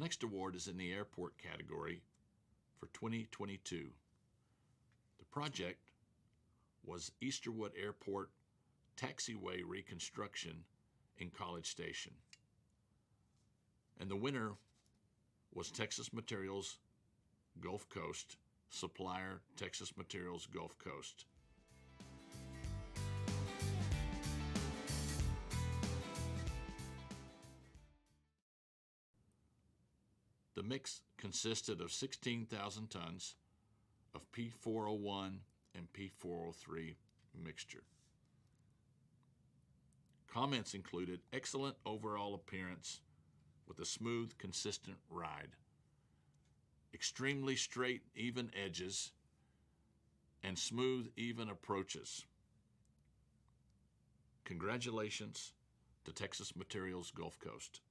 mixed award is in the airport category for 2022. The project was Easterwood Airport taxiway reconstruction in College Station. And the winner was Texas Materials Gulf Coast, supplier Texas Materials Gulf Coast. The mix consisted of 16,000 tons of P401 and P403 mixture. Comments included excellent overall appearance with a smooth, consistent ride, extremely straight, even edges, and smooth, even approaches. Congratulations to Texas Materials Gulf Coast.